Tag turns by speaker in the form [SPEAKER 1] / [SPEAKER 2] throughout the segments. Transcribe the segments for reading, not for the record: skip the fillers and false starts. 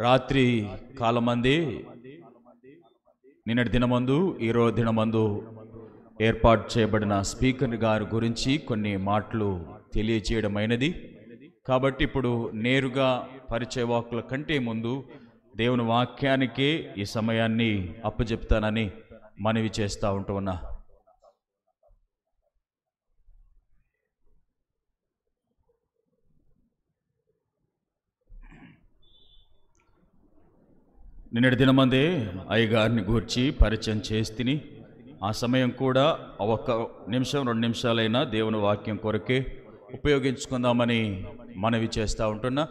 [SPEAKER 1] రాత్రి కాలమంది నిన్నటి దినమందు ఈరోజు దినమందు ఏర్పాటు చేయబడిన స్పీకర్ గారి గురించి కొన్ని మాటలు తెలియచేయడమైనది. కాబట్టి ఇప్పుడు నేరుగా పరిచయ వాక్కుల కంటే ముందు దేవుని వాక్యానికే ఈ సమయాన్ని అప్పచెప్తానని మనవి చేస్తూ ఉంటున్నా. నిన్నటి దినమందే అయ్యగారిని గూర్చి పరిచయం చేస్తిని. ఆ సమయం కూడా ఒక నిమిషం 2 నిమిషాలైనా దేవుని వాక్యం కొరకే ఉపయోగించుకుందామని మనవి చేస్తూ ఉంటున్నా.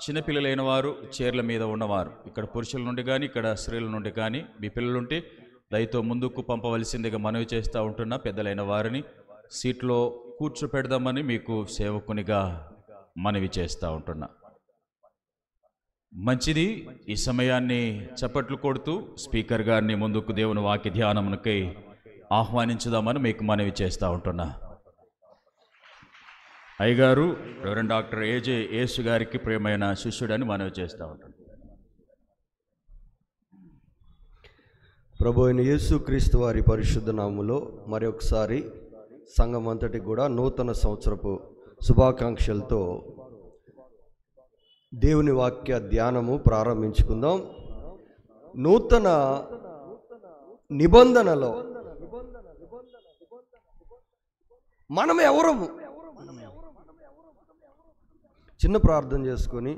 [SPEAKER 1] చిన్నపిల్లలైన వారు, చైర్ల మీద ఉన్నవారు, ఇక్కడ పురుషుల నుండి కానీ ఇక్కడ స్త్రీల నుండి కానీ మీ పిల్లలుంటే దయతో ముందుకు పంపవలసిందిగా మనవి చేస్తూ ఉంటున్నా. పెద్దలైన వారిని సీట్లో కూర్చోపెడదామని మీకు సేవకునిగా మనవి చేస్తూ ఉంటున్నా. మంచిది. ఈ సమయాన్ని చప్పట్లు కొడుతూ స్పీకర్ గారిని ముందుకు దేవుని వాక్య ధ్యానమునకై ఆహ్వానించుదామని మీకు మనవి చేస్తూ ఉంటున్నా. అయ్యగారు రెవరెండ్ డాక్టర్ ఏజే యేసు గారికి ప్రియమైన శిష్యుడని మనవి చేస్తూ ఉంటున్నా.
[SPEAKER 2] ప్రభు అయిన యేసుక్రీస్తు వారి పరిశుద్ధ నామములో మరొకసారి సంఘం అంతటికి కూడా నూతన సంవత్సరపు శుభాకాంక్షలతో దేవుని వాక్య ధ్యానము ప్రారంభించుకుందాం. నూతన నిబంధనలో మనం ఎవరము? చిన్న ప్రార్థన చేసుకొని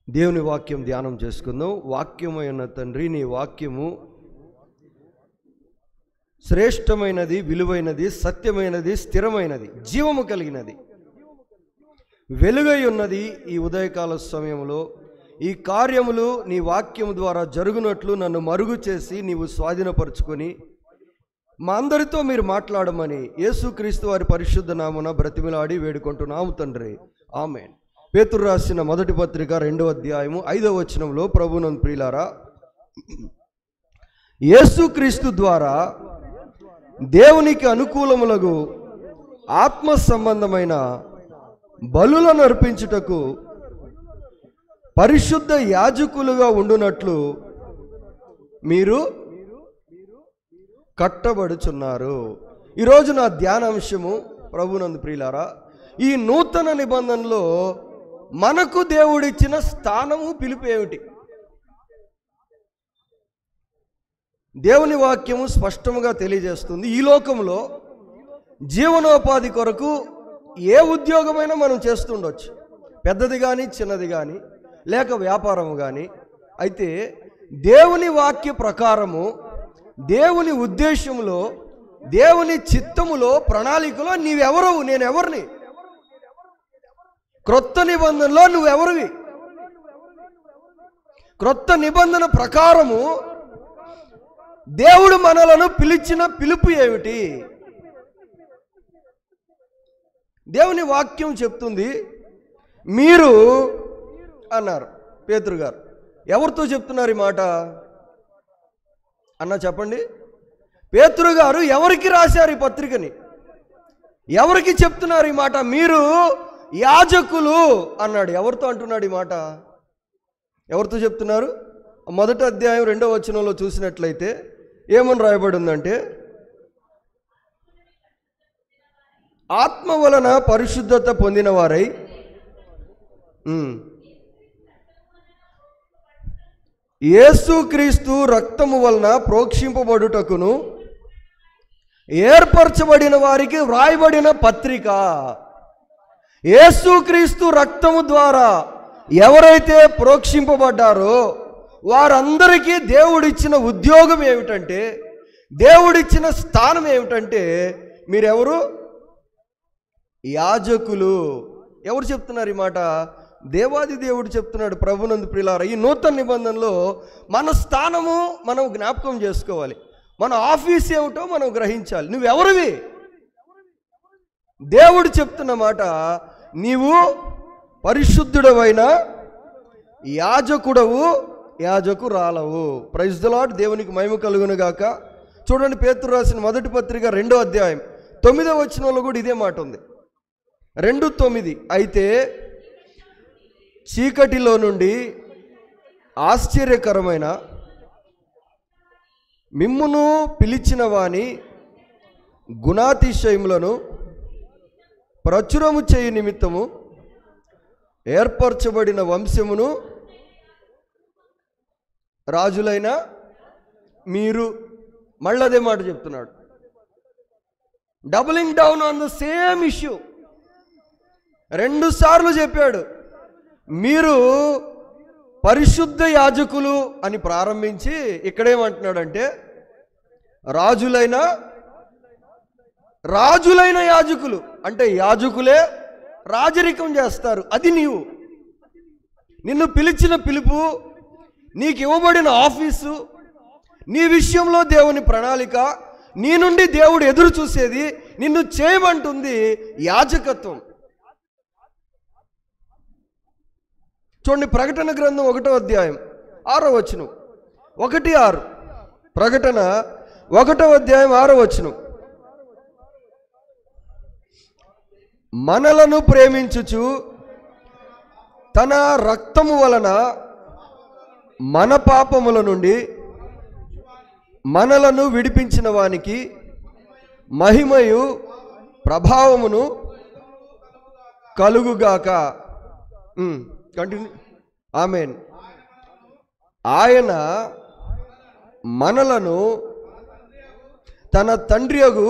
[SPEAKER 2] దేవుని వాక్యం ధ్యానం చేసుకుందాం. వాక్యమైన తండ్రి, నీ వాక్యము శ్రేష్టమైనది, విలువైనది, సత్యమైనది, స్థిరమైనది, జీవము కలిగినది, వెలుగై ఉన్నది. ఈ ఉదయకాల సమయంలో ఈ కార్యములు నీ వాక్యము ద్వారా జరుగునట్లు నన్ను మరుగు చేసి నీవు స్వాధీనపరుచుకొని మా అందరితో మీరు మాట్లాడమని యేసుక్రీస్తు వారి పరిశుద్ధ నామమున బ్రతిమిలాడి వేడుకుంటున్నాము తండ్రి, ఆమేన్. పేతురు రాసిన మొదటి పత్రిక 2వ అధ్యాయము 5వ వచనంలో ప్రభునందు ప్రియులారా, యేసుక్రీస్తు ద్వారా దేవునికి అనుకూలములకు ఆత్మ సంబంధమైన బలులను అర్పించుటకు పరిశుద్ధ యాజకులుగా ఉండునట్లు మీరు కట్టబడుచున్నారు. ఈరోజు నా ధ్యానాంశము ప్రభునందు ప్రియులారా, ఈ నూతన నిబంధనలో మనకు దేవుడిచ్చిన స్థానము, పిలుపు ఏమిటి? దేవుని వాక్యము స్పష్టముగా తెలియజేస్తుంది. ఈ లోకంలో జీవనోపాధి కొరకు ఏ ఉద్యోగమైనా మనం చేస్తుండొచ్చు, పెద్దది కానీ చిన్నది కానీ, లేక వ్యాపారము కానీ. అయితే దేవుని వాక్య ప్రకారము, దేవుని ఉద్దేశంలో, దేవుని చిత్తములో, ప్రణాళికలో నీవెవరవు, నేనెవరిని? క్రొత్త నిబంధనలో నువ్వెవరివి? క్రొత్త నిబంధన ప్రకారము దేవుడు మనలను పిలిచిన పిలుపు ఏమిటి? దేవుని వాక్యం చెప్తుంది. మీరు అన్నారు పేతురు గారు. ఎవరితో చెప్తున్నారు ఈ మాట అన్న చెప్పండి? పేతురు గారు ఎవరికి రాశారు ఈ పత్రికని? ఎవరికి చెప్తున్నారు ఈ మాట? మీరు యాజకులు అన్నాడు. ఎవరితో అంటున్నాడు ఈ మాట? ఎవరితో చెప్తున్నారు? మొదటి అధ్యాయం 2వ వచనంలో చూసినట్లయితే ఏమని రాయబడి ఉందంటే, ఆత్మ వలన పరిశుద్ధత పొందిన వారై యేసుక్రీస్తు రక్తము వలన ప్రోక్షింపబడుటకును ఏర్పరచబడిన వారికి వ్రాయబడిన పత్రిక. యేసుక్రీస్తు రక్తము ద్వారా ఎవరైతే ప్రోక్షింపబడ్డారో వారందరికీ దేవుడిచ్చిన ఉద్యోగం ఏమిటంటే, దేవుడిచ్చిన స్థానం ఏమిటంటే, మీరెవరు? యాజకులు. ఎవరు చెప్తున్నారు ఈ మాట? దేవాది దేవుడు చెప్తున్నాడు. ప్రభునందు ప్రియులారా, ఈ నూతన నిబంధనలో మన స్థానము మనం జ్ఞాపకం చేసుకోవాలి. మన ఆఫీస్ ఏమిటో మనం గ్రహించాలి. నువ్వెవరివి? దేవుడు చెప్తున్న మాట, నీవు పరిశుద్ధుడవైన యాజకుడవు, యాజకురాలవు. Praise the lord. దేవునికి మహిమ కలుగును గాక. చూడండి, పేతురు రాసిన మొదటి పత్రిక 2వ అధ్యాయం 9వ వచనంలో కూడా ఇదే మాట ఉంది. 2:9 అయితే చీకటిలో నుండి ఆశ్చర్యకరమైన మిమ్మును పిలిచిన వాని గుణాతిశయములను ప్రచురము చేయు నిమిత్తము ఏర్పరచబడిన వంశమును రాజులైన మీరు, మళ్ళీ అదే మాట చెప్తున్నాడు. Doubling down on the same issue. 2 సార్లు చెప్పాడు. మీరు పరిశుద్ధ యాజకులు అని ప్రారంభించి ఇక్కడేమంటున్నాడంటే రాజులైన యాజకులు. అంటే యాజకులే రాజరికం చేస్తారు. అది నిన్ను పిలిచిన పిలుపు, నీకు ఇవ్వబడిన ఆఫీసు, నీ విషయంలో దేవుని ప్రణాళిక, నీ నుండి దేవుడు ఎదురు చూసేది, నిన్ను చేయమంటుంది యాజకత్వం. చూడండి, ప్రకటన గ్రంథం 1వ అధ్యాయం 6వ వచనం, 1:6. ప్రకటన 1వ అధ్యాయం 6వ వచనం. మనలను ప్రేమించుచు తన రక్తము వలన మన పాపముల నుండి మనలను విడిపించిన వానికి మహిమయు ప్రభావమును కలుగుగాక. కంటిన్యూ. ఆమేన్. ఆయన మనలను తన తండ్రియగు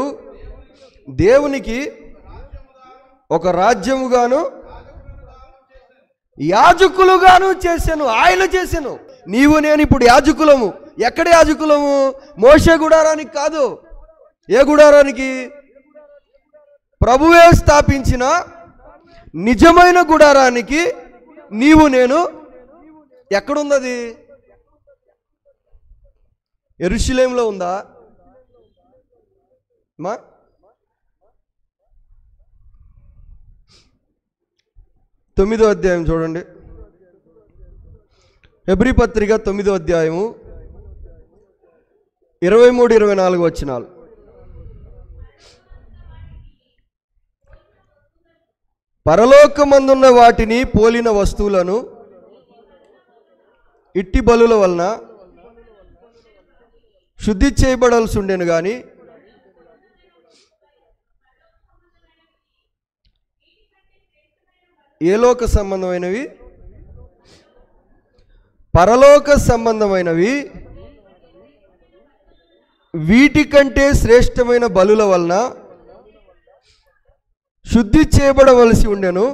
[SPEAKER 2] దేవునికి ఒక రాజ్యముగాను యాజకులుగాను చేశాను. ఆయన చేశాను. నీవు నేను ఇప్పుడు యాజకులము. ఎక్కడ యాజకులము? మోషే గుడారానికి కాదు. ఏ గుడారానికి? ప్రభువే స్థాపించిన నిజమైన గుడారానికి నీవు నేను. ఎక్కడుందది? యెరూషలేములో ఉందా? మా 9వ అధ్యాయం చూడండి. హెబ్రీ పత్రిక 9వ అధ్యాయము 23-24 వచనాలు. పరలోకమందున్న వాటిని పోలిన వస్తువులను ఇట్టి బలుల వలన శుద్ధి చేయబడాల్సి ఉండేను కానీ ఏ లోక సంబంధమైనవి? పరలోక సంబంధమైనవి వీటికంటే శ్రేష్టమైన బలుల వలన శుద్ధి చేయబడవలసి ఉండెను.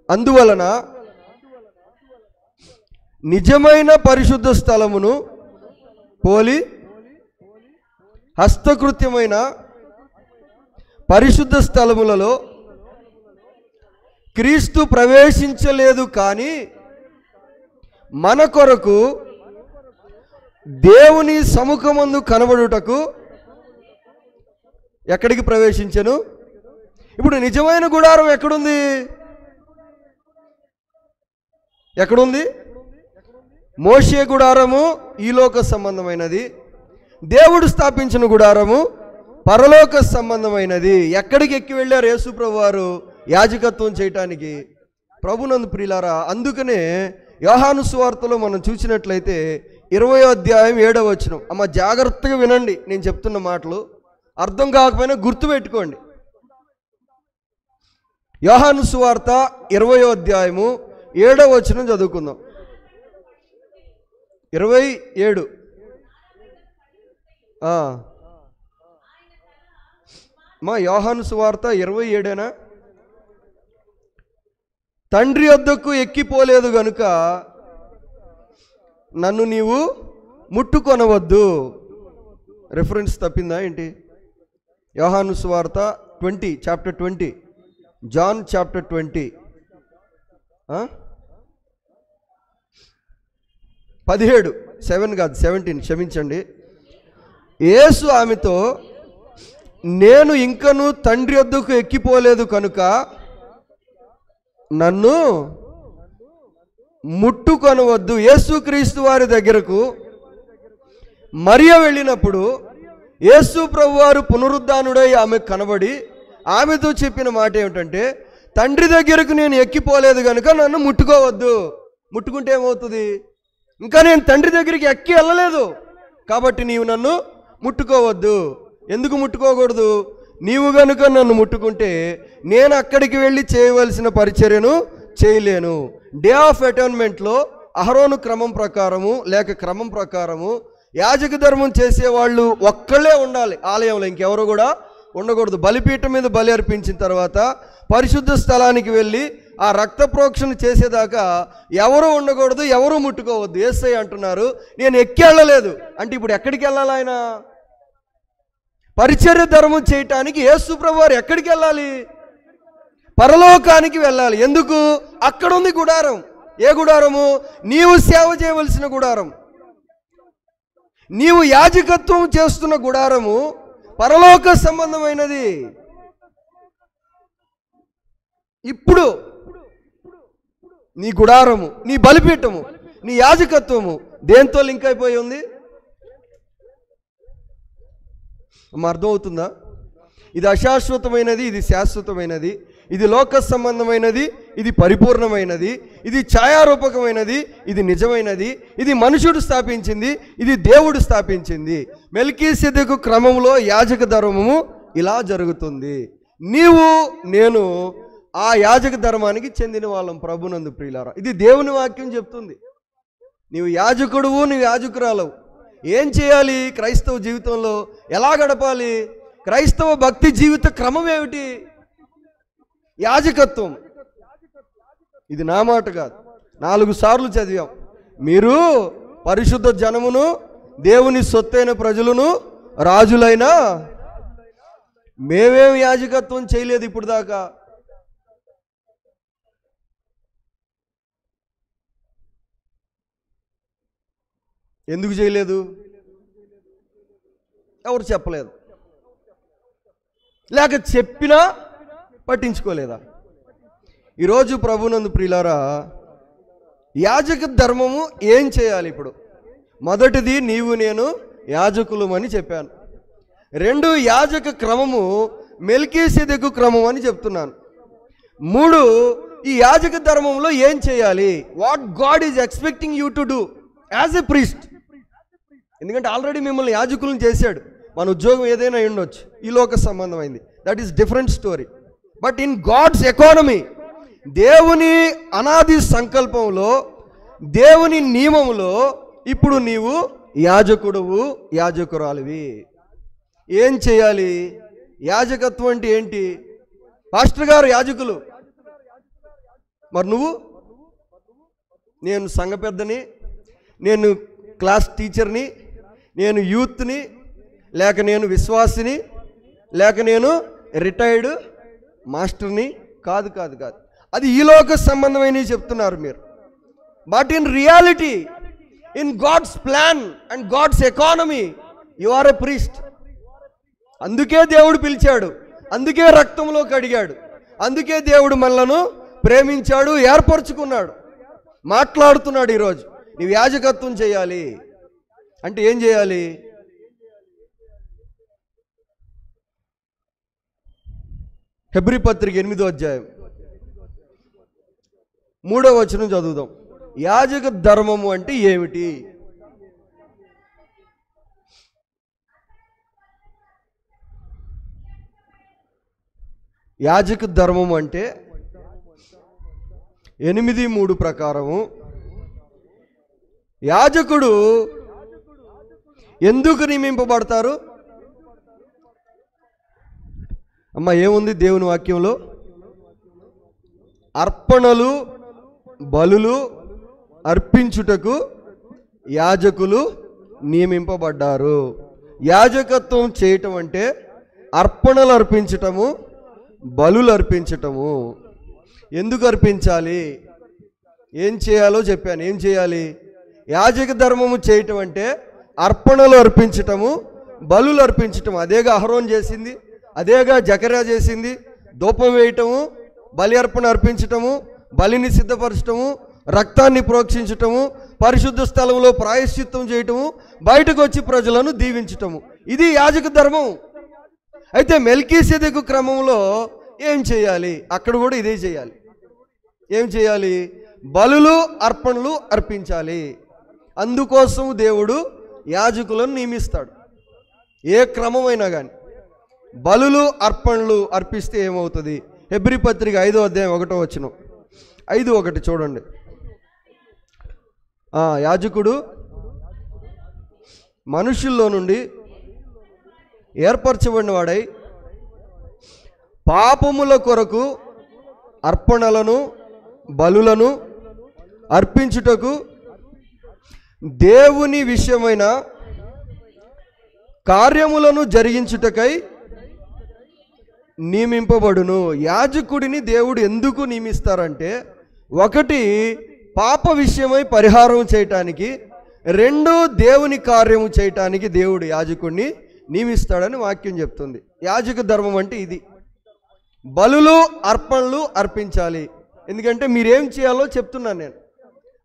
[SPEAKER 2] అందువలన నిజమైన పరిశుద్ధ స్థలమును పోలి హస్తకృత్యమైన పరిశుద్ధ స్థలములలో క్రీస్తు ప్రవేశించలేదు. కానీ మన కొరకు దేవుని సముఖమందు కనబడుటకు ఎక్కడికి ప్రవేశించెను? ఇప్పుడు నిజమైన గుడారం ఎక్కడుంది? ఎక్కడుంది? మోషే గుడారము ఈ లోక సంబంధమైనది, దేవుడు స్థాపించిన గుడారము పరలోక సంబంధమైనది. ఎక్కడికి ఎక్కి వెళ్ళారు యేసు ప్రభు వారు? యాజకత్వం చేయటానికి. ప్రభునందు ప్రియులారా, అందుకనే యోహాను సువార్తలో మనం చూసినట్లయితే 20వ అధ్యాయం 7వ వచనం. అమ్మ జాగ్రత్తగా వినండి, నేను చెప్తున్న మాటలు అర్థం కాకపోయినా గుర్తుపెట్టుకోండి. యోహాను సువార్త 20వ అధ్యాయము 7వ వచనం చదువుకుందాం. 27. మా యోహాను సువార్త 27. తండ్రి వద్దకు ఎక్కిపోలేదు గనుక నన్ను నీవు ముట్టుకొనవద్దు. రెఫరెన్స్ తప్పిందా ఏంటి? యోహాను సువార్త 20, చాప్టర్ 20, జాన్ చాప్టర్ 20, 17, 7 కాదు 17, క్షమించండి. యేసు ఆమెతో, నేను ఇంకను తండ్రి వద్దకు ఎక్కిపోలేదు కనుక నన్ను ముట్టుకొనవద్దు. యేసుక్రీస్తు వారి దగ్గరకు మరియ వెళ్ళినప్పుడు యేసు ప్రభు వారు పునరుద్ధానుడై ఆమె కనబడి ఆమెతో చెప్పిన మాట ఏమిటంటే, తండ్రి దగ్గరకు నేను ఎక్కిపోలేదు కనుక నన్ను ముట్టుకోవద్దు. ముట్టుకుంటే ఏమవుతుంది? ఇంకా నేను తండ్రి దగ్గరికి ఎక్కి వెళ్ళలేదు కాబట్టి నీవు నన్ను ముట్టుకోవద్దు. ఎందుకు ముట్టుకోకూడదు? నీవు గనుక నన్ను ముట్టుకుంటే నేను అక్కడికి వెళ్ళి చేయవలసిన పరిచర్యను చేయలేను. డే ఆఫ్ అటోన్మెంట్లో అహరోను క్రమం ప్రకారము లేక క్రమం ప్రకారము యాజక ధర్మం చేసేవాళ్ళు ఒక్కళ్ళే ఉండాలి ఆలయంలో, ఇంకెవరు కూడా ఉండకూడదు. బలిపీఠం మీద బలి అర్పించిన తర్వాత పరిశుద్ధ స్థలానికి వెళ్ళి ఆ రక్త ప్రోక్షణ చేసేదాకా ఎవరు ఉండకూడదు, ఎవరు ముట్టుకోవద్దు. యేసయ్య అంటున్నారు, నేను ఎక్కి వెళ్ళలేదు అంటే ఇప్పుడు ఎక్కడికి వెళ్ళాలి? ఆయన పరిచర్య ధర్మం చేయటానికి యేసు ప్రభువు వారు ఎక్కడికి వెళ్ళాలి? పరలోకానికి వెళ్ళాలి. ఎందుకు? అక్కడ ఉంది గుడారం. ఏ గుడారము? నీవు సేవ చేయవలసిన గుడారం, నీవు యాజకత్వం చేస్తున్న గుడారము పరలోక సంబంధమైనది. ఇప్పుడు నీ గుడారము, నీ బలిపీఠము, నీ యాజకత్వము దేంతో లింక్ అయిపోయి ఉంది? అర్థమవుతుందా? ఇది అశాశ్వతమైనది, ఇది శాశ్వతమైనది, ఇది లోక సంబంధమైనది, ఇది పరిపూర్ణమైనది, ఇది ఛాయారూపకమైనది, ఇది నిజమైనది, ఇది మనుషుడు స్థాపించింది, ఇది దేవుడు స్థాపించింది. మెల్కీసెదెకు క్రమంలో యాజక ధర్మము ఇలా జరుగుతుంది. నీవు నేను ఆ యాజక ధర్మానికి చెందిన వాళ్ళం ప్రభునందు ప్రియులారా. ఇది దేవుని వాక్యం చెప్తుంది. నీవు యాజకుడువు, నీవు యాజకురాలవు. ఏం చేయాలి? క్రైస్తవ జీవితంలో ఎలా గడపాలి? క్రైస్తవ భక్తి జీవిత క్రమం ఏమిటి? యాజకత్వం. ఇది నా మాట కాదు, 4 సార్లు చదివాం. మీరు పరిశుద్ధ జనమును, దేవుని సొత్తైన ప్రజలను, రాజులైన మేమేం యాజకత్వం చేయలేదు ఇప్పుడు దాకా. ఎందుకు చేయలేదు? ఎవరు చెప్పలేదు, లేక చెప్పినా పట్టించుకోలేదా? ఈరోజు ప్రభునందు ప్రియులారా, యాజక ధర్మము ఏం చేయాలి? ఇప్పుడు మొదటిది నీవు నేను యాజకులమని చెప్పాను. 2 యాజక క్రమము మెల్కీసెదెకు క్రమం అని చెప్తున్నాను. 3 ఈ యాజక ధర్మంలో ఏం చేయాలి? What God is expecting you to do as a priest. ఎందుకంటే ఆల్రెడీ మిమ్మల్ని యాజకులను చేశాడు. మన ఉద్యోగం ఏదైనా ఉండొచ్చు, ఈ లోక సంబంధమైంది, that is different story. But in God's economy, దేవుని అనాది సంకల్పంలో, దేవుని నియమంలో ఇప్పుడు నీవు యాజకుడువు, యాజకురాలివి. ఏం చేయాలి? యాజకత్వం అంటే ఏంటి? పాస్టర్ గారు యాజకులు, మరి నువ్వు? నేను సంఘ పెద్దని, నేను క్లాస్ టీచర్ని, నేను యూత్ని, లేక నేను విశ్వాసిని, లేక నేను రిటైర్డ్ మాస్టర్ని కాదు కాదు కాదు. అది ఈ లోక సంబంధమైనవి చెప్తున్నారు మీరు. But in reality, in God's plan and God's economy, you are a priest. అందుకే దేవుడు పిలిచాడు, అందుకే రక్తంలో కడిగాడు, అందుకే దేవుడు మనలను ప్రేమించాడు, ఏర్పరచుకున్నాడు. మాట్లాడుతున్నాడు ఈరోజు, నీవు యాజకత్వం చేయాలి అంటే ఏం చేయాలి? హెబ్రీ పత్రిక 8వ అధ్యాయం 3వ వచనం చదువుదాం. యాజక ధర్మము అంటే ఏమిటి? యాజక ధర్మము అంటే 8:3 ప్రకారము యాజకుడు ఎందుకు నియమింపబడతారు? అమ్మ ఏముంది దేవుని వాక్యంలో? అర్పణలు, బలులు అర్పించుటకు యాజకులు నియమింపబడ్డారు. యాజకత్వం చేయటం అంటే అర్పణలు అర్పించటము, బలులు అర్పించటము. ఎందుకు అర్పించాలి? ఏం చేయాలో చెప్పాను. ఏం చేయాలి? యాజక ధర్మము చేయటం అంటే అర్పణలు అర్పించటము, బలులు అర్పించటము. అదేగా అహరోన్ చేసింది, అదేగా జకర్యా చేసింది. ధూపం వేయటము, బలి అర్పణ అర్పించటము, బలిని సిద్ధపరచటము, రక్తాన్ని ప్రోక్షించటము, పరిశుద్ధ స్థలంలో ప్రాయశ్చిత్తం చేయటము, బయటకు వచ్చి ప్రజలను దీవించటము. ఇది యాజక ధర్మం. అయితే మెల్కీసెదెకు క్రమంలో ఏం చేయాలి? అక్కడ కూడా ఇదే చేయాలి. ఏం చేయాలి? బలులు అర్పణలు అర్పించాలి. అందుకోసం దేవుడు యాజకులను నియమిస్తాడు. ఏ క్రమమైనా కానీ బలులు అర్పణలు అర్పిస్తే ఏమవుతుంది? హెబ్రీ పత్రిక 5వ అధ్యాయం 1వ వచనం, 5:1 చూడండి. యాజకుడు మనుషుల్లో నుండి ఏర్పరచబడిన వాడై పాపముల కొరకు అర్పణలను బలులను అర్పించుటకు దేవుని విషయమైన కార్యములను జరిగించుటకై నియమింపబడును. యాజకుడిని దేవుడు ఎందుకు నియమిస్తారంటే, ఒకటి పాప విషయమై పరిహారం చేయటానికి, రెండు దేవుని కార్యము చేయటానికి దేవుడు యాజకుడిని నియమిస్తాడని వాక్యం చెప్తుంది. యాజక ధర్మం అంటే ఇది. బలులు అర్పణలు అర్పించాలి. ఎందుకంటే మీరేం చేయాలో చెప్తున్నాను నేను.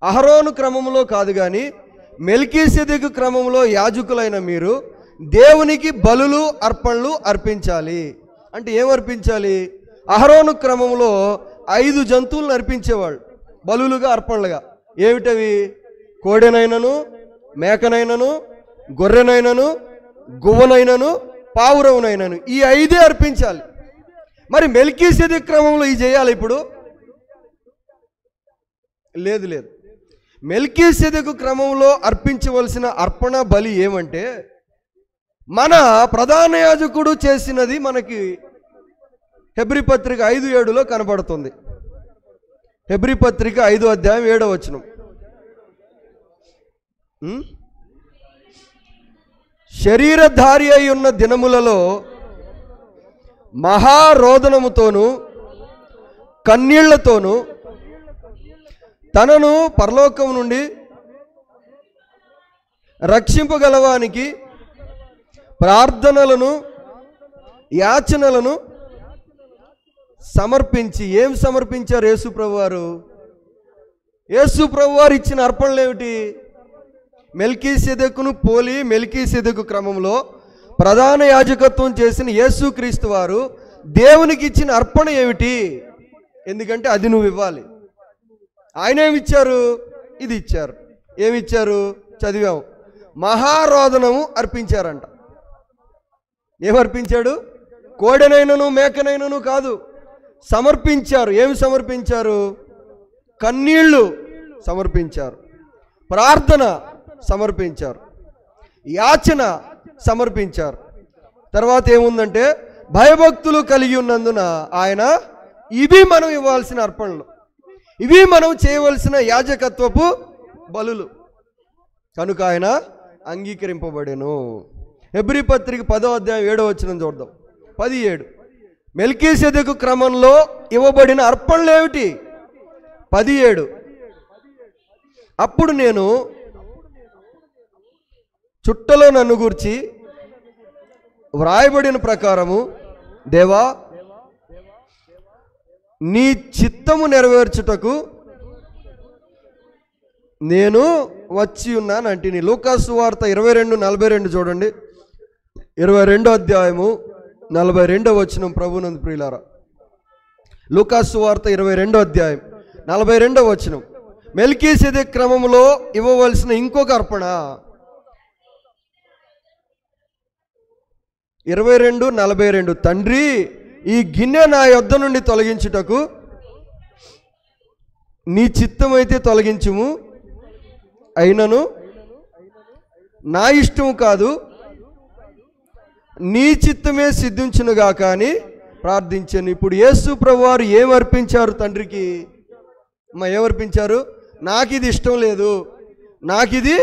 [SPEAKER 2] అహరోను క్రమంలో కాదు కానీ మెల్కీసెదెకు క్రమంలో యాజకులైన మీరు దేవునికి బలులు అర్పణలు అర్పించాలి. అంటే ఏం అర్పించాలి? అహరోను క్రమంలో 5 జంతువులను అర్పించేవాళ్ళు బలులుగా అర్పణలుగా. ఏమిటవి? కోడెనైనను, మేకనైనను, గొర్రెనైనను, గువ్వనైనను, పావురమునైనను, ఈ 5 అర్పించాలి. మరి మెల్కీసెదెకు క్రమంలో ఇది చేయాలి ఇప్పుడు? లేదు. మెల్కీసెదెకు క్రమంలో అర్పించవలసిన అర్పణ బలి ఏమంటే, మన ప్రధాన యాజకుడు చేసినది మనకి హెబ్రీ పత్రిక 5:7లో కనబడుతుంది. హెబ్రీ పత్రిక 5వ అధ్యాయం 7వ వచనం. శరీరధారి అయి ఉన్న దినములలో మహారోదనముతోనూ కన్నీళ్లతోనూ తనను పరలోకం నుండి రక్షింపగలవానికి ప్రార్థనలను యాచనలను సమర్పించి. ఏం సమర్పించారు యేసుప్రభువారు? యేసుప్రభువారు ఇచ్చిన అర్పణలు ఏమిటి? మెల్కీసెదెకును పోలి మెల్కీసెదెకు క్రమంలో ప్రధాన యాజకత్వం చేసిన యేసుక్రీస్తు వారు దేవునికి ఇచ్చిన అర్పణ ఏమిటి? ఎందుకంటే అది నువ్వు ఇవ్వాలి. ఆయన ఏమిచ్చారు? ఇది ఇచ్చారు. ఏమిచ్చారు? చదివాము. మహారోదనము అర్పించారంట. ఏమర్పించాడు? కోడెనైనను మేకనైనను కాదు, సమర్పించారు. ఏమి సమర్పించారు? కన్నీళ్లు సమర్పించారు, ప్రార్థన సమర్పించారు, యాచన సమర్పించారు. తర్వాత ఏముందంటే, భయభక్తులు కలిగి ఉన్నందున ఆయన ఇవి మనం ఇవ్వాల్సిన అర్పణలు, ఇవి మనం చేయవలసిన యాజకత్వపు బలులు. కనుక ఆయన అంగీకరింపబడెను. హెబ్రీ పత్రిక 10వ అధ్యాయం 7వ వచనం చూద్దాం. 17. మెల్కీసెదెకు క్రమంలో ఇవ్వబడిన అర్పణలు ఏమిటి? 17. అప్పుడు నేను చుట్టలో నన్ను గూర్చి వ్రాయబడిన ప్రకారము, దేవా నీ చిత్తము నెరవేర్చుటకు నేను వచ్చి ఉన్నాను అంటిని. లూకాసు సువార్త 22:42 చూడండి. 22వ అధ్యాయము 42వ వచనం. ప్రభునందు ప్రియులారా, లూకాసు సువార్త 22వ అధ్యాయం 42వ వచనం. మెల్కీసెదెకు క్రమంలో ఇవ్వవలసిన ఇంకొక అర్పణ 22:42. తండ్రి, ఈ గిన్నె నా యొద్ద నుండి తొలగించుటకు నీ చిత్తమైతే తొలగించుము, అయినను నా ఇష్టం కాదు నీ చిత్తమే సిద్ధించునుగా కానీ ప్రార్థించాను. ఇప్పుడు యేసు ప్రభువారు ఏం అర్పించారు తండ్రికి? ఏమర్పించారు? నాకు ఇది ఇష్టం లేదు, నాకు ఇది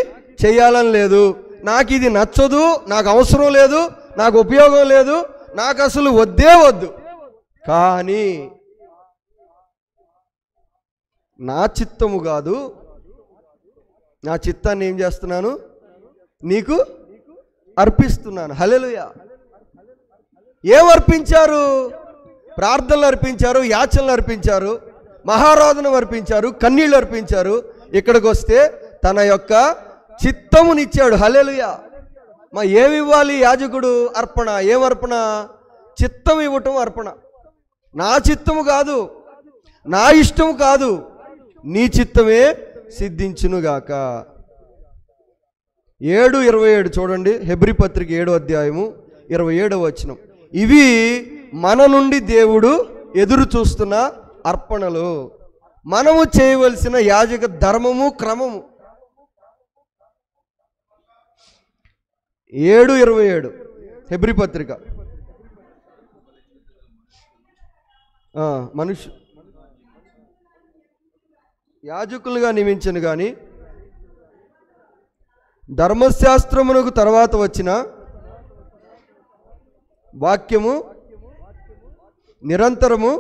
[SPEAKER 2] చేయాలని లేదు, నాకు ఇది నచ్చదు, నాకు అవసరం లేదు, నాకు ఉపయోగం లేదు, నాకు అసలు వద్దే వద్దు, కానీ నా చిత్తము కాదు, నా చిత్తాన్ని ఏం చేస్తున్నాను? నీకు అర్పిస్తున్నాను. హల్లెలూయా. ఏం అర్పించారు? ప్రార్థనలు అర్పించారు, యాచనలు అర్పించారు, మహారోదనం అర్పించారు, కన్నీళ్ళు అర్పించారు. ఇక్కడికి వస్తే తన యొక్క చిత్తమునిచ్చాడు. హల్లెలూయా. ఏమి ఇవ్వాలి యాజకుడు? అర్పణ. ఏం అర్పణ? చిత్తం ఇవ్వటం అర్పణ. నా చిత్తము కాదు, నా ఇష్టం కాదు, నీ చిత్తమే సిద్ధించునుగాక. 7:27 చూడండి, హెబ్రీ పత్రిక 7వ అధ్యాయము 27వ వచనం. ఇవి మన నుండి దేవుడు ఎదురు చూస్తున్న అర్పణలు, మనము చేయవలసిన యాజక ధర్మము, క్రమము. 7:27 హెబ్రీ పత్రిక. యాజకులుగా నియమించను కానీ ధర్మశాస్త్రమునకు తర్వాత వచ్చిన వాక్యము నిరంతరము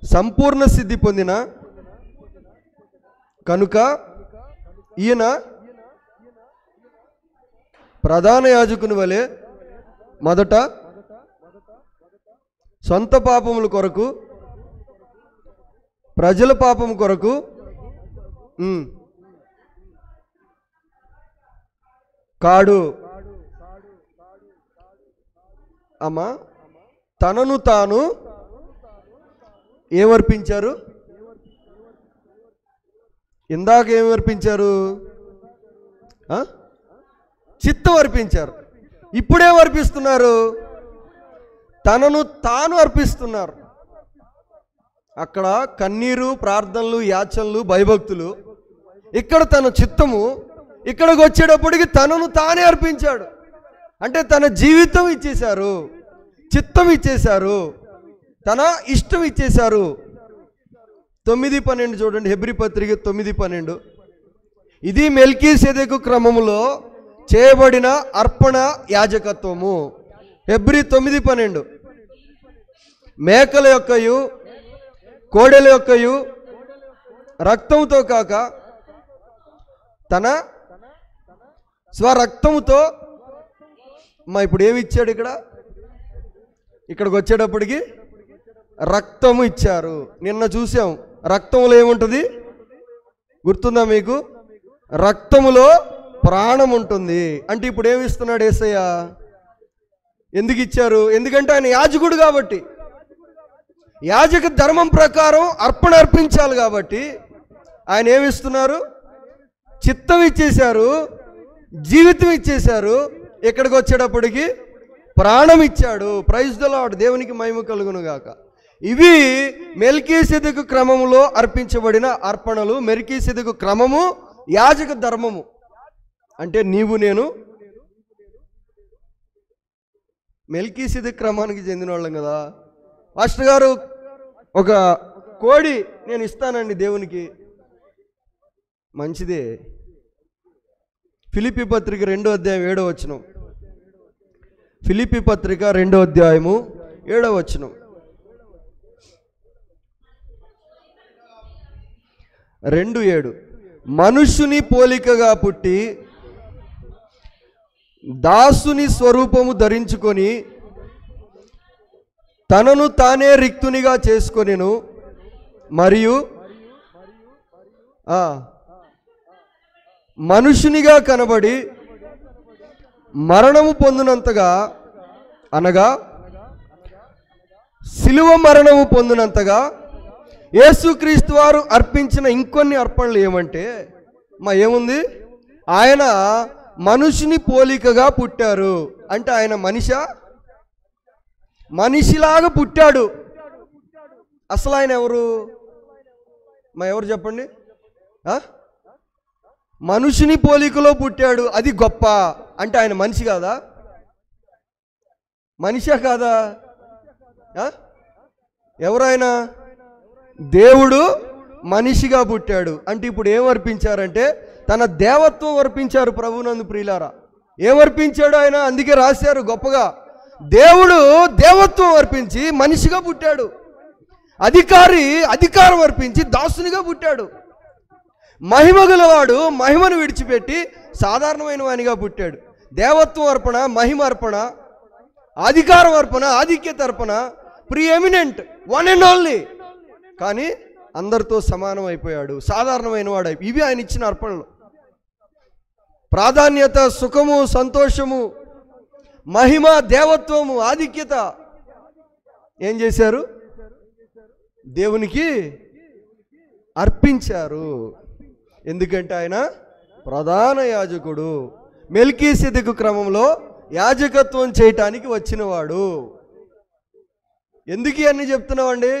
[SPEAKER 2] సంపూర్ణ సిద్ధి పొందిన కనుక ఈయన ప్రధాన యాజకుని వలె మొదట సొంత పాపముల కొరకు, ప్రజల పాపము కొరకు కాడు, అమ్మా తనను తాను ఏమర్పించారు? ఇందాక ఏమర్పించారు? చిత్తం అర్పించారు. ఇప్పుడేం అర్పిస్తున్నారు? తనను తాను అర్పిస్తున్నారు. అక్కడ కన్నీరు, ప్రార్థనలు, యాచనలు, భయభక్తులు. ఇక్కడ తన చిత్తము, ఇక్కడికి వచ్చేటప్పటికి తనను తానే అర్పించాడు. అంటే తన జీవితం ఇచ్చేశారు, చిత్తం ఇచ్చేశారు, తన ఇష్టం ఇచ్చేశారు. 9:12 చూడండి, హెబ్రీ పత్రిక 9:12. ఇది మెల్కీసెదెకు క్రమములో చేయబడిన అర్పణ యాజకత్వము. హెబ్రీ 9:12. మేకల యొక్కయు కోడెల యొక్కయు రక్తంతో కాక తన స్వరక్తముతో, ఇప్పుడు ఏమి ఇచ్చాడు? ఇక్కడికి వచ్చేటప్పటికి రక్తము ఇచ్చారు. నిన్న చూసాం, రక్తంలో ఏముంటుంది గుర్తుందా మీకు? రక్తములో ప్రాణం ఉంటుంది. అంటే ఇప్పుడు ఏమి ఇస్తున్నాడు యేసయ్య? ఎందుకు ఇచ్చారు? ఎందుకంటే ఆయన యాజకుడు కాబట్టి, యాజక ధర్మం ప్రకారం అర్పణ అర్పించాలి కాబట్టి ఆయన ఏమిస్తున్నారు? చిత్తం ఇచ్చేశారు, జీవితం ఇచ్చేశారు. ఇక్కడికి వచ్చేటప్పటికి ప్రాణం ఇచ్చాడు. ప్రైజ్ ద లార్డ్, దేవునికి మహిమ కలుగును గాక. ఇవి మెల్కీసెదెకు క్రమములో అర్పించబడిన అర్పణలు. మెల్కీసెదెకు క్రమము యాజక ధర్మము. అంటే నీవు నేను మెల్కీసెదెకు క్రమానికి చెందిన వాళ్ళం కదా. మాస్టర్ గారు, ఒక కోడి నేను ఇస్తానండి దేవునికి. మంచిదే. ఫిలిప్పీ పత్రిక 2వ అధ్యాయం 7వ వచనం. ఫిలిప్పీ పత్రిక 2వ అధ్యాయము 7వ వచనం. 2:7 మనుష్యుని పోలికగా పుట్టి దాసుని స్వరూపము ధరించుకొని తనను తానే రిక్తునిగా చేసుకొనెను, మరియు మనుషునిగా కనబడి మరణము పొందినంతగా, అనగా శిలువ మరణము పొందినంతగా యేసుక్రీస్తు వారు అర్పించిన ఇంకొన్ని అర్పణలు ఏమంటే ఏముంది? ఆయన మనుషుని పోలికగా పుట్టారు. అంటే ఆయన మనిషిలాగా పుట్టాడు. అసలు ఆయన ఎవరు? ఎవరు చెప్పండి? మనుషుని పోలికలో పుట్టాడు, అది గొప్ప. అంటే ఆయన మనిషి కాదా? మనిషా కాదా? ఎవరైనా దేవుడు మనిషిగా పుట్టాడు. అంటే ఇప్పుడు ఏం అర్పించారంటే తన దేవత్వం అర్పించారు. ప్రభునందు ప్రియులారా, ఏమర్పించాడు ఆయన? అందుకే రాశారు గొప్పగా, దేవుడు దేవత్వం అర్పించి మనిషిగా పుట్టాడు. అధికారం అర్పించి దాసునిగా పుట్టాడు. మహిమ గలవాడు మహిమను విడిచిపెట్టి సాధారణమైన వానిగా పుట్టాడు. దేవత్వం అర్పణ, మహిమ అర్పణ, అధికారం అర్పణ, ఆధిక్యత అర్పణ, ప్రీఎమినెంట్, వన్ అండ్ ఓన్లీ. కానీ అందరితో సమానం అయిపోయాడు, సాధారణమైన వాడు. ఇవి ఆయన ఇచ్చిన అర్పణలు. ప్రాధాన్యత, సుఖము, సంతోషము, మహిమ, దేవత్వము, ఆధిక్యత ఏం చేశారు? దేవునికి అర్పించారు. ఎందుకంటే ఆయన ప్రధాన యాజకుడు, మెల్కీసెదెకు క్రమంలో యాజకత్వం చేయటానికి వచ్చినవాడు. ఎందుకు ఇవన్నీ చెప్తున్నామండి?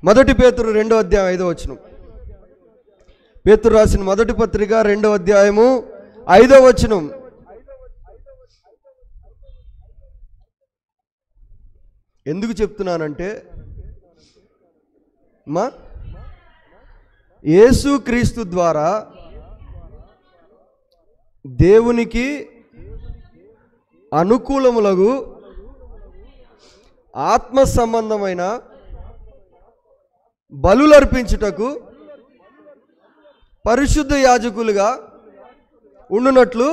[SPEAKER 2] మొదటి పేతురు 2వ అధ్యాయం 5వ వచనం. పేతురు రాసిన మొదటి పత్రిక 2వ అధ్యాయము 5వ వచనం. ఎందుకు చెప్తున్నానంటే యేసుక్రీస్తు ద్వారా దేవునికి అనుకూలములగు ఆత్మ సంబంధమైన బలులర్పించుటకు పరిశుద్ధ యాజకులుగా ఉండునట్లు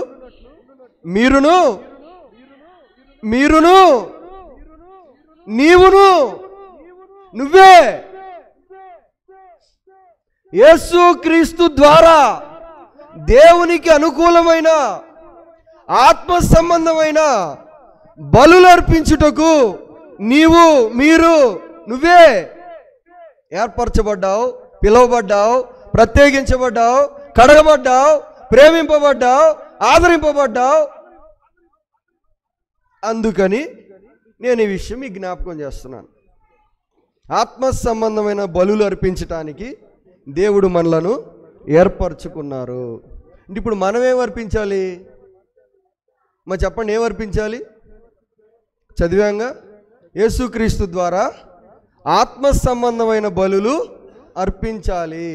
[SPEAKER 2] మీరును నీవును నువ్వే యేసుక్రీస్తు ద్వారా దేవునికి అనుకూలమైన ఆత్మ సంబంధమైన బలులర్పించుటకు నువ్వే ఏర్పరచబడ్డావు, పిలువబడ్డావు, ప్రత్యేకించబడ్డావు, కడగబడ్డావు, ప్రేమింపబడ్డావు, ఆదరింపబడ్డావు. అందుకని నేను ఈ విషయం మీకు జ్ఞాపకం చేస్తున్నాను. ఆత్మ సంబంధమైన బలులు అర్పించటానికి దేవుడు మనలను ఏర్పరచుకున్నారు. ఇప్పుడు మనం ఏం అర్పించాలి? మరి చెప్పండి, ఏం అర్పించాలి? చదివాంగా, యేసుక్రీస్తు ద్వారా ఆత్మ సంబంధమైన బలులు అర్పించాలి.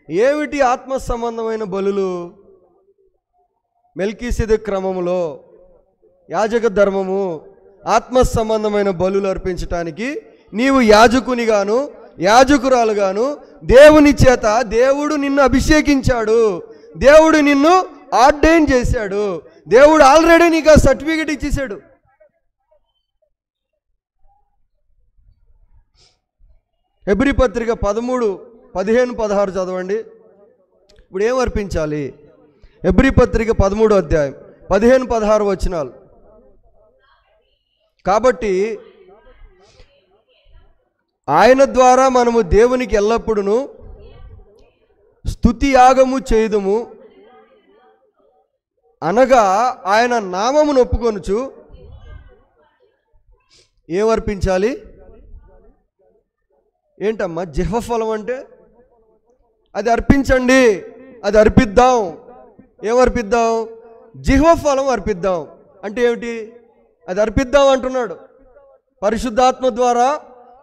[SPEAKER 2] ఏమిటి ఆత్మ సంబంధమైన బలులు? మెల్కీసెదెకు క్రమములో యాజక ధర్మము ఆత్మ సంబంధమైన బలులు అర్పించటానికి నీవు యాజకునిగాను యాజకురాలుగాను దేవుని చేత దేవుడు నిన్ను అభిషేకించాడు, దేవుడు నిన్ను ఆర్డైన్ చేశాడు, దేవుడు ఆల్రెడీ నీకు ఆ సర్టిఫికెట్ ఇచ్చేశాడు. హెబ్రీ పత్రిక 13:15-16 చదవండి. ఇప్పుడు ఏం అర్పించాలి? హెబ్రీ పత్రిక 13వ అధ్యాయం 15-16 వచనాలు. కాబట్టి ఆయన ద్వారా మనము దేవునికి ఎల్లప్పుడూ స్తుతి యాగము చేయుదుము, అనగా ఆయన నామమును ఒప్పుకొనుచు ఏమర్పించాలి? ఏంటమ్మా జిహ్వఫలం అంటే? అది అర్పించండి, అది అర్పిద్దాం. ఏమర్పిద్దాం? జిహ్వఫలం అర్పిద్దాం. అంటే ఏమిటి? అది అర్పిద్దాం అంటున్నాడు. పరిశుద్ధాత్మ ద్వారా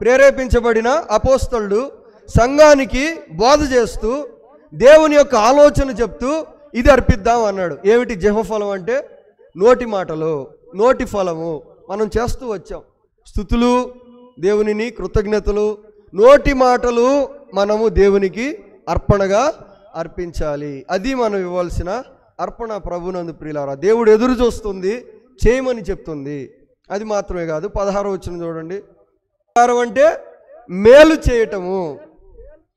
[SPEAKER 2] ప్రేరేపించబడిన అపోస్తలుడు సంఘానికి బోధ చేస్తూ దేవుని యొక్క ఆలోచన చెప్తూ ఇది అర్పిద్దాం అన్నాడు. ఏమిటి జిహ్వఫలం అంటే? నోటి మాటలు, నోటి ఫలము మనం చేస్తూ వచ్చాం. స్తుతులు, దేవునిని కృతజ్ఞతలు, నోటి మాటలు మనము దేవునికి అర్పణగా అర్పించాలి. అది మనం ఇవ్వాల్సిన అర్పణ. ప్రభునందు ప్రియులారా, దేవుడు ఎదురు చూస్తుంది, చేయమని చెప్తుంది. అది మాత్రమే కాదు, 16వ వచనం చూడండి. అంటే మేలు చేయటము,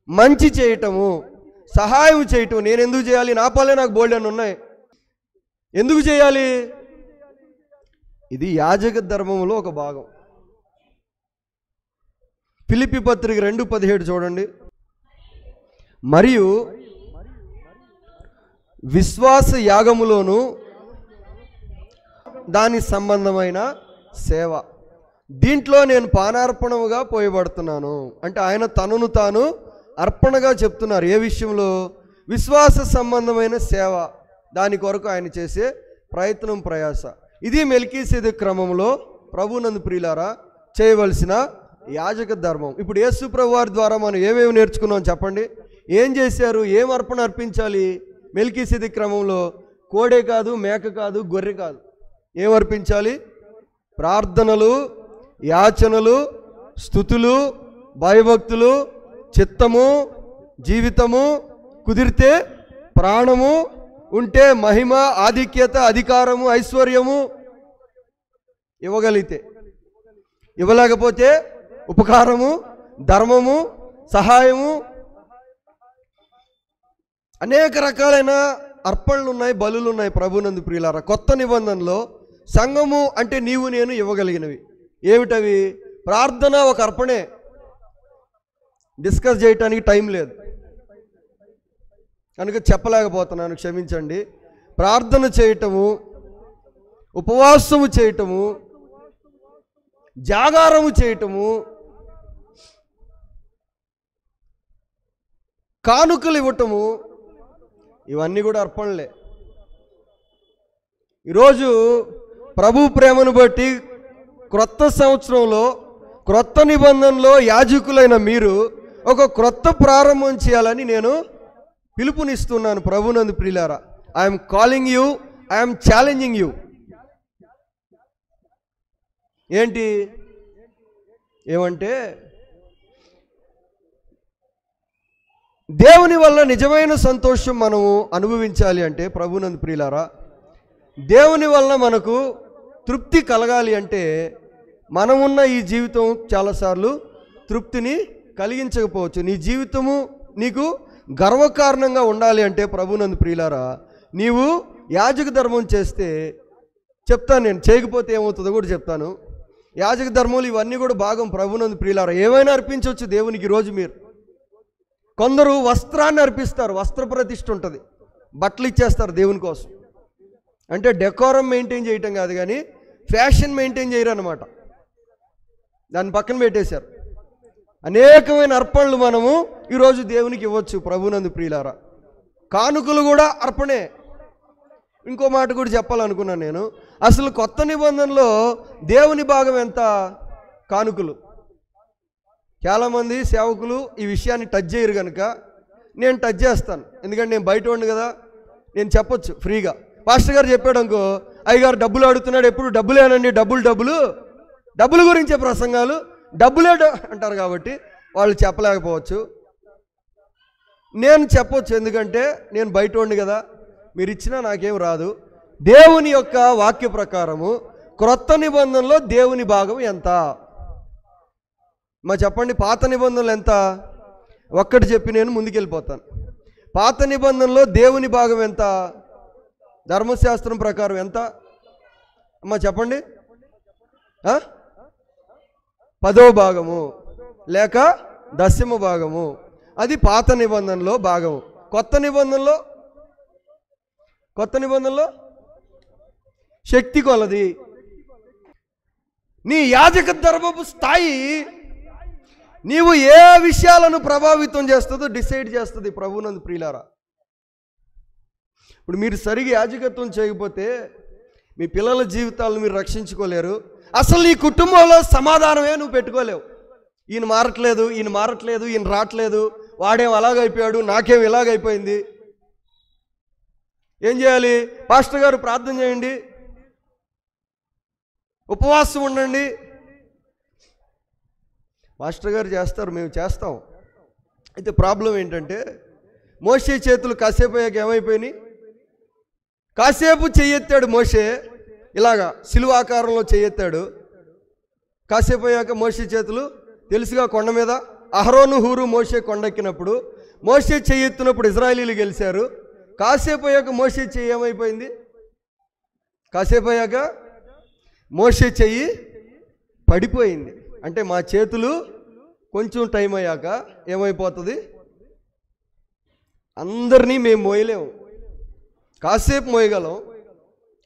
[SPEAKER 2] మంచి చేయటము, సహాయం చేయటం. నేను ఎందుకు చేయాలి? నా పాలే నాకు బోల్డెన్ ఉన్నాయి. ఎందుకు చేయాలి? ఇది యాజక ధర్మంలో ఒక భాగం. ఫిలిప్పీ పత్రిక 2:17 చూడండి. మరియు విశ్వాస యాగములోను దాని సంబంధమైన సేవ, దీంట్లో నేను పానార్పణముగా పోయబడుతున్నాను. అంటే ఆయన తనను తాను అర్పణగా చెప్తున్నారు. ఏ విషయంలో? విశ్వాస సంబంధమైన సేవ. దాని కొరకు ఆయన చేసే ప్రయత్నం, ప్రయాస. ఇది మెల్కీసెదెకు క్రమంలో ప్రభునందు ప్రియులారా చేయవలసిన యాజక ధర్మం. ఇప్పుడు యేసు ప్రభు వారి ద్వారా మనం ఏమేమి నేర్చుకున్నాం చెప్పండి? ఏం చేశారు? ఏం అర్పణ అర్పించాలి మెల్కీసెదెకు క్రమంలో? కోడే కాదు, మేక కాదు, గొర్రె కాదు. ఏం అర్పించాలి? ప్రార్థనలు, యాచనలు, స్తుతులు, భయభక్తులు, చిత్తము, జీవితము, కుదిరితే ప్రాణము, ఉంటే మహిమ, ఆధిక్యత, అధికారము, ఐశ్వర్యము ఇవ్వగలిగితే. ఇవ్వలేకపోతే ఉపకారము, ధర్మము, సహాయము. అనేక రకాలైన అర్పణలు ఉన్నాయి, బలులు ఉన్నాయి ప్రభునందు ప్రియులారా. కొత్త నిబంధనలో సంఘము అంటే నీవు నేను ఇవ్వగలిగినవి ఏమిటవి? ప్రార్థన ఒక అర్పణే, డిస్కస్ చేయటానికి టైం లేదు కనుక చెప్పలేకపోతున్నాను, క్షమించండి. ప్రార్థన చేయటము, ఉపవాసము చేయటము, జాగారము చేయటము, కానుకలు ఇవ్వటము, ఇవన్నీ కూడా అర్పణలే. ఈరోజు ప్రభు ప్రేమను బట్టి క్రొత్త సంవత్సరంలో, క్రొత్త నిబంధనలో యాజకులైన మీరు ఒక క్రొత్త ప్రారంభం చేయాలని నేను పిలుపునిస్తున్నాను ప్రభునందు ప్రియులారా. I'm calling you, I'm challenging you. ఏంటి? ఏమంటే దేవుని వల్ల నిజమైన సంతోషం మనము అనుభవించాలి అంటే ప్రభునందు ప్రియులారా, దేవుని వల్ల మనకు తృప్తి కలగాలి అంటే మనమున్న ఈ జీవితం చాలాసార్లు తృప్తిని కలిగించకపోవచ్చు. నీ జీవితము నీకు గర్వకారణంగా ఉండాలి అంటే ప్రభునందు ప్రియులారా, నీవు యాజక ధర్మం చేస్తే, చెప్తాను నేను, చేయకపోతే ఏమవుతుందో కూడా చెప్తాను. యాజక ధర్మాలు ఇవన్నీ కూడా భాగం ప్రభునందు ప్రియులారా. ఏమైనా అర్పించవచ్చు దేవునికి. ఈరోజు మీరు కొందరు వస్త్రాన్ని అర్పిస్తారు, వస్త్ర ప్రతిష్ఠ ఉంటుంది, బట్టలు ఇచ్చేస్తారు దేవుని కోసం. అంటే డెకోరం మెయింటైన్ చేయటం కాదు కానీ ఫ్యాషన్ మెయింటైన్ చేయరు అన్నమాట. దాన్ని పక్కన పెట్టేశారు. అనేకమైన అర్పణలు మనము ఈరోజు దేవునికి ఇవ్వచ్చు ప్రభునందు ప్రియులారా. కానుకలు కూడా అర్పణే. ఇంకో మాట కూడా చెప్పాలనుకున్నాను నేను. అసలు కొత్త నిబంధనలో దేవుని భాగం ఎంత? కానుకలు. చాలామంది సేవకులు ఈ విషయాన్ని టచ్ చేయరు కనుక నేను టచ్ చేస్తాను. ఎందుకంటే నేను బయట ఉండు కదా, నేను చెప్పొచ్చు ఫ్రీగా. పాస్టర్ గారు చెప్పాడు అనుకో, అయ్యగారు డబ్బులు అడుగుతున్నాడు, ఎప్పుడు డబ్బులేనండి, డబ్బులు గురించే ప్రసంగాలు, డబ్బులే అంటారు కాబట్టి వాళ్ళు చెప్పలేకపోవచ్చు. నేను చెప్పొచ్చు, ఎందుకంటే నేను బయట ఉండు కదా, మీరు ఇచ్చినా నాకేం రాదు. దేవుని యొక్క వాక్య ప్రకారము క్రొత్త నిబంధనలో దేవుని భాగం ఎంత? మా చెప్పండి. పాత నిబంధనలు ఎంత? ఒక్కటి చెప్పి నేను ముందుకెళ్ళిపోతాను. పాత నిబంధనలో దేవుని భాగం ఎంత? ధర్మశాస్త్రం ప్రకారం ఎంత? అమ్మా చెప్పండి. 10వ భాగము లేక 10వ భాగము, అది పాత నిబంధనలో భాగము. కొత్త నిబంధనలో శక్తి కొలది. నీ యాజక ధర్మపు స్థాయి నీవు ఏ విషయాలను ప్రభావితం చేస్తుందో డిసైడ్ చేస్తుంది ప్రభునందు ప్రియులారా. ఇప్పుడు మీరు సరిగా యాజకత్వం చేయకపోతే మీ పిల్లల జీవితాలను మీరు రక్షించుకోలేరు. అసలు నీ కుటుంబంలో సమాధానమే నువ్వు పెట్టుకోలేవు. ఈయన మారట్లేదు, ఈయన రావట్లేదు, వాడేం అలాగైపోయాడు, నాకేం ఇలాగైపోయింది. ఏం చేయాలి? పాస్టర్ గారు ప్రార్థన చేయండి, ఉపవాసం ఉండండి. మాస్టర్ గారు చేస్తారు, మేము చేస్తాం. అయితే ప్రాబ్లం ఏంటంటే మోషే చేతులు కాసేపు అయ్యాక ఏమైపోయినాయి? కాసేపు చెయ్యెత్తాడు మోషే, ఇలాగా సిలువ ఆకారంలో చెయ్యెత్తాడు. కాసేపు అయ్యాక మోషే చేతులు తెలుసుగా కొండ మీద అహరోను హూరు మోషే కొండెక్కినప్పుడు మోషే చెయ్యెత్తినప్పుడు ఇజ్రాయేలీలు గెలిచారు. కాసేపు అయ్యాక మోషే చెయ్యి ఏమైపోయింది? కాసేపు అయ్యాక మోషే చెయ్యి పడిపోయింది. అంటే మా చేతులు కొంచెం టైం అయ్యాక ఏమైపోతుంది? అందరినీ మేము మోయలేము. కాసేపు మోయగలం,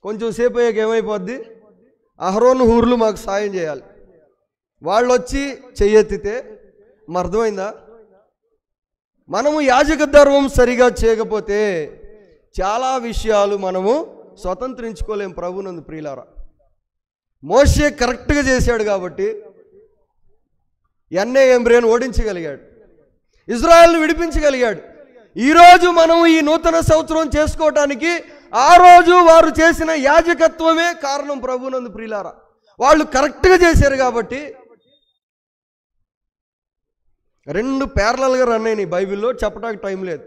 [SPEAKER 2] కొంచెం సేపు అయ్యాక ఏమైపోద్ది? అహరోను హూర్లు మాకు సాయం చేయాలి. వాళ్ళు వచ్చి చెయ్యెత్తితే అర్థమైందా? మనము యాజక ధర్మం సరిగా చేయకపోతే చాలా విషయాలు మనము స్వతంత్రించుకోలేము ప్రభునందు ప్రియులారా. మోషే కరెక్ట్గా చేశాడు కాబట్టి ఎన్ఏఎంబ్రేను ఓడించగలిగాడు, ఇజ్రాయెల్ని విడిపించగలిగాడు. ఈరోజు మనం ఈ నూతన సంవత్సరం చేసుకోవటానికి ఆ రోజు వారు చేసిన యాజకత్వమే కారణం ప్రభునందు ప్రియులారా. వాళ్ళు కరెక్ట్గా చేశారు కాబట్టి. 2 ప్యారలల్గా రన్ అయినాయి బైబిల్లో, చెప్పడానికి టైం లేదు.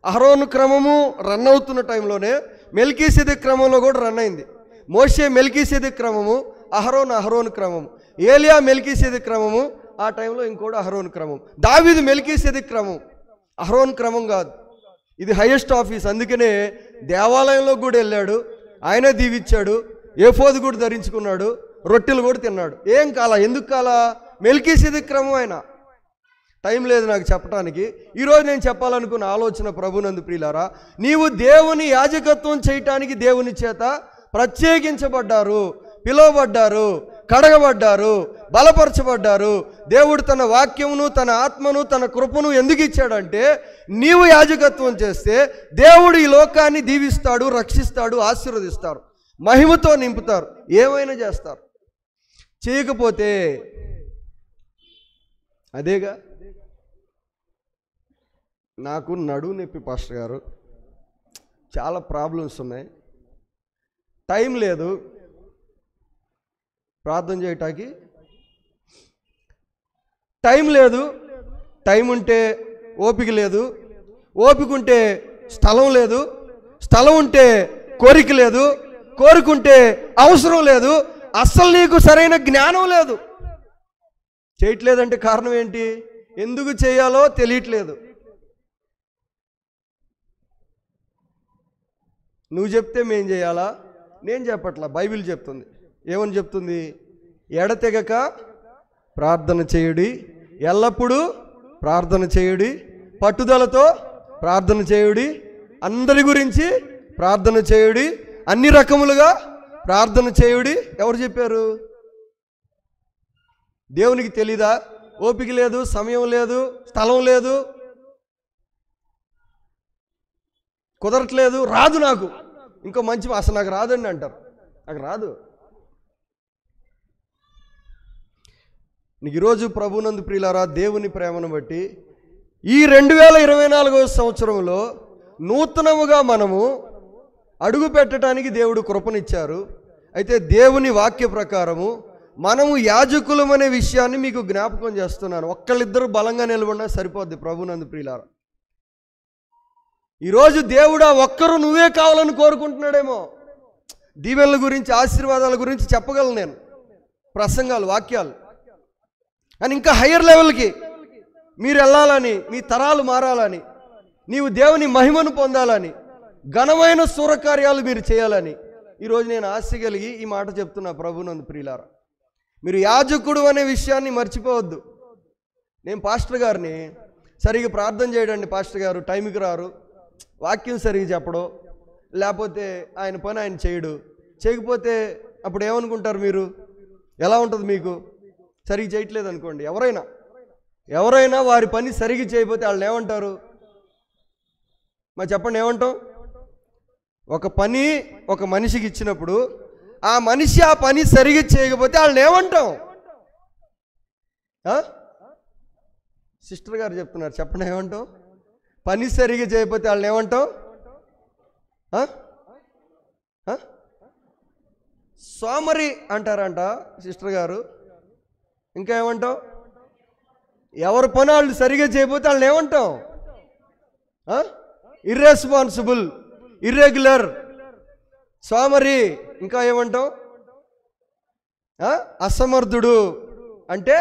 [SPEAKER 2] అహరోను క్రమము రన్ అవుతున్న టైంలోనే మెల్కీసెదెకు క్రమంలో కూడా రన్ అయింది. మోషే మెల్కీసెదెకు క్రమము, అహరోను క్రమము, ఏలియా మెల్కీసెదెకు క్రమము, ఆ టైంలో ఇంకోటి అహరోను క్రమం, దావీదు మెల్కీసెదెకు క్రమం, అహరోను క్రమం కాదు. ఇది హైయెస్ట్ ఆఫీస్. అందుకనే దేవాలయంలో కూడా వెళ్ళాడు, ఆయనే దీవిచ్చాడు, ఏఫోదు కూడా ధరించుకున్నాడు, రొట్టెలు కూడా తిన్నాడు. ఏం కాలా? ఎందుకు కాలా? మెల్కీసెదెకు క్రమం ఆయన. టైం లేదు నాకు చెప్పడానికి. ఈరోజు నేను చెప్పాలనుకున్న ఆలోచన ప్రభునందు ప్రియులారా, నీవు దేవుని యాజకత్వం చేయటానికి దేవుని చేత ప్రత్యేకించబడ్డారు, పిలువబడ్డారు, కడగబడ్డారు, బలపరచబడ్డారు. దేవుడు తన వాక్యమును, తన ఆత్మను, తన కృపను ఎందుకు ఇచ్చాడంటే నీవు యాజకత్వం చేస్తే దేవుడు ఈ లోకాన్ని దీవిస్తాడు, రక్షిస్తాడు, ఆశీర్వదిస్తారు, మహిమతో నింపుతారు, ఏమైనా చేస్తారు. చేయకపోతే అదేగా. నాకు నడువు నొప్పి పాస్టర్ గారు, చాలా ప్రాబ్లమ్స్ ఉన్నాయి, టైం లేదు ప్రార్థన చేయటానికి. టైం లేదు, టైం ఉంటే ఓపిక లేదు, ఓపిక ఉంటే స్థలం లేదు, స్థలం ఉంటే కోరిక లేదు, కోరుకుంటే అవసరం లేదు, అస్సలు నీకు సరైన జ్ఞానం లేదు. చేయట్లేదంటే కారణం ఏంటి? ఎందుకు చేయాలో తెలియట్లేదు. నువ్వు చెప్తే మేం చేయాలా? నేను చెప్పట్లా, బైబిల్ చెప్తుంది. ఏమని చెప్తుంది? ఎడతెగక ప్రార్థన చేయుడి, ఎల్లప్పుడూ ప్రార్థన చేయుడి, పట్టుదలతో ప్రార్థన చేయుడి, అందరి గురించి ప్రార్థన చేయుడి, అన్ని రకములుగా ప్రార్థన చేయుడి. ఎవరు చెప్పారు? దేవునికి తెలీదా? ఓపిక లేదు, సమయం లేదు, స్థలం లేదు, కుదరట్లేదు, రాదు నాకు, ఇంకో మంచి అసలు నాకు రాదండి అంటారు. నాకు రాదు. నీకు ఈరోజు ప్రభునందు ప్రియులారా, దేవుని ప్రేమను బట్టి ఈ 2024వ సంవత్సరంలో నూతనముగా మనము అడుగు పెట్టడానికి దేవుడు కృపనిచ్చారు. అయితే దేవుని వాక్య ప్రకారము మనము యాజకులమనే విషయాన్ని మీకు జ్ఞాపకం చేస్తున్నాను. ఒక్కళ్ళిద్దరు బలంగా నిలబడినా సరిపోద్ది ప్రభునందు ప్రియులారా. ఈరోజు దేవుడా ఒక్కరు నువ్వే కావాలని కోరుకుంటున్నాడేమో. దీవెనల గురించి, ఆశీర్వాదాల గురించి చెప్పగలను నేను, ప్రసంగాలు, వాక్యాలు, అని ఇంకా హయ్యర్ లెవెల్కి మీరు వెళ్ళాలని, మీ తరాలు మారాలని, నీవు దేవుని మహిమను పొందాలని, ఘనమైన సూరకార్యాలు మీరు చేయాలని ఈరోజు నేను ఆశ కలిగి ఈ మాట చెప్తున్నా ప్రభునందు ప్రియులారా. మీరు యాజకుడు అనే విషయాన్ని మర్చిపోవద్దు. నేను పాస్టర్ గారిని సరిగ్గా ప్రార్థన చేయడండి, పాస్టర్ గారు టైంకి రారు, వాక్యం సరిగ్గా చెప్పడం, లేకపోతే ఆయన పని ఆయన చేయడు, చేయకపోతే అప్పుడు ఏమనుకుంటారు మీరు? ఎలా ఉంటుంది మీకు? సరిగ్గా చేయట్లేదు అనుకోండి, ఎవరైనా వారి పని సరిగ్గా చేయకపోతే వాళ్ళని ఏమంటారు? మరి చెప్పండి, ఏమంటాం? ఒక పని ఒక మనిషికి ఇచ్చినప్పుడు ఆ మనిషి ఆ పని సరిగ్గా చేయకపోతే వాళ్ళని ఏమంటాం? సిస్టర్ గారు చెప్తున్నారు, చెప్పండి, ఏమంటాం? పని సరిగ్గా చేయకపోతే వాళ్ళని ఏమంటాం? సోమరి అంటారంట సిస్టర్ గారు. ఇంకా ఏమంటాం? ఎవరి పని వాళ్ళు సరిగ్గా చేయకపోతే వాళ్ళని ఏమంటాం? ఇర్రెస్పాన్సిబుల్, ఇర్రెగ్యులర్, సోమరి. ఇంకా ఏమంటాం? అసమర్థుడు అంటే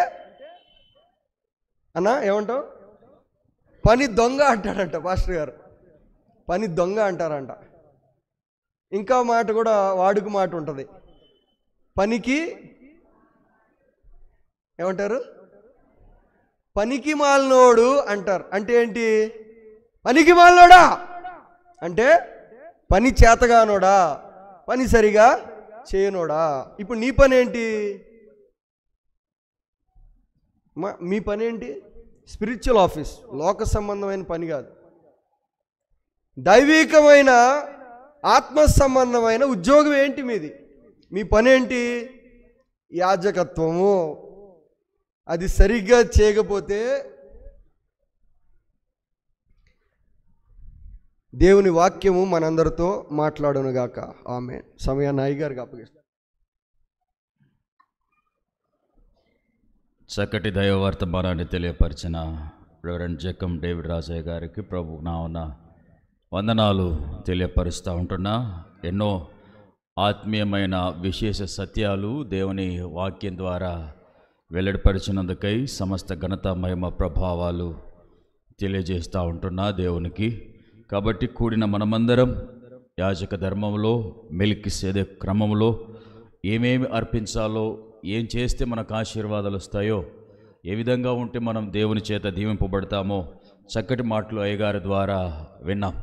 [SPEAKER 2] అన్నా ఏమంటాం? పని దొంగ అంటాడంట పాస్టర్ గారు, పని దొంగ అంటారంట. ఇంకా మాట కూడా వాడుక మాట ఉంటుంది, పనికి ఏమంటారు? పనికి మాలినోడు అంటారు. అంటే ఏంటి? పనికి మాలినోడా అంటే పని చేతగానోడా, పని సరిగా చేయనోడా. ఇప్పుడు నీ పని ఏంటి? మీ పని ఏంటి? స్పిరిచువల్ ఆఫీస్, లోక సంబంధమైన పని కాదు, దైవికమైన ఆత్మ సంబంధమైన ఉద్యోగం ఏంటి మీది? మీ పని ఏంటి? యాజకత్వము. అది సరిగ్గా చేయకపోతే దేవుని వాక్యము మనందరితో మాట్లాడునుగాక. ఆమేన్. సమయాన్ని అయ్యగారికి అప్పగిస్తాను.
[SPEAKER 1] చక్కటి దైవవర్తమానాన్ని తెలియపరిచిన రెవరెండ్ జకం డేవిడ్ రాజయ్య గారికి ప్రభు నామమున వందనాలు తెలియపరుస్తూ ఉంటున్నా. ఎన్నో ఆత్మీయమైన విశేష సత్యాలు దేవుని వాక్యం ద్వారా వెల్లడిపరిచినందుకై సమస్త ఘనత, మహిమ, ప్రభావాలు తెలియజేస్తూ ఉంటున్నా దేవునికి. కాబట్టి కూడిన మనమందరం యాజక ధర్మంలో మెల్కిసెదె క్రమంలో ఏమేమి అర్పించాలో, ఏం చేస్తే మనకు ఆశీర్వాదాలు వస్తాయో, ఏ విధంగా ఉంటే మనం దేవుని చేత దీవింపబడతామో చక్కటి మాటలు అయ్యగారి ద్వారా విన్నాం.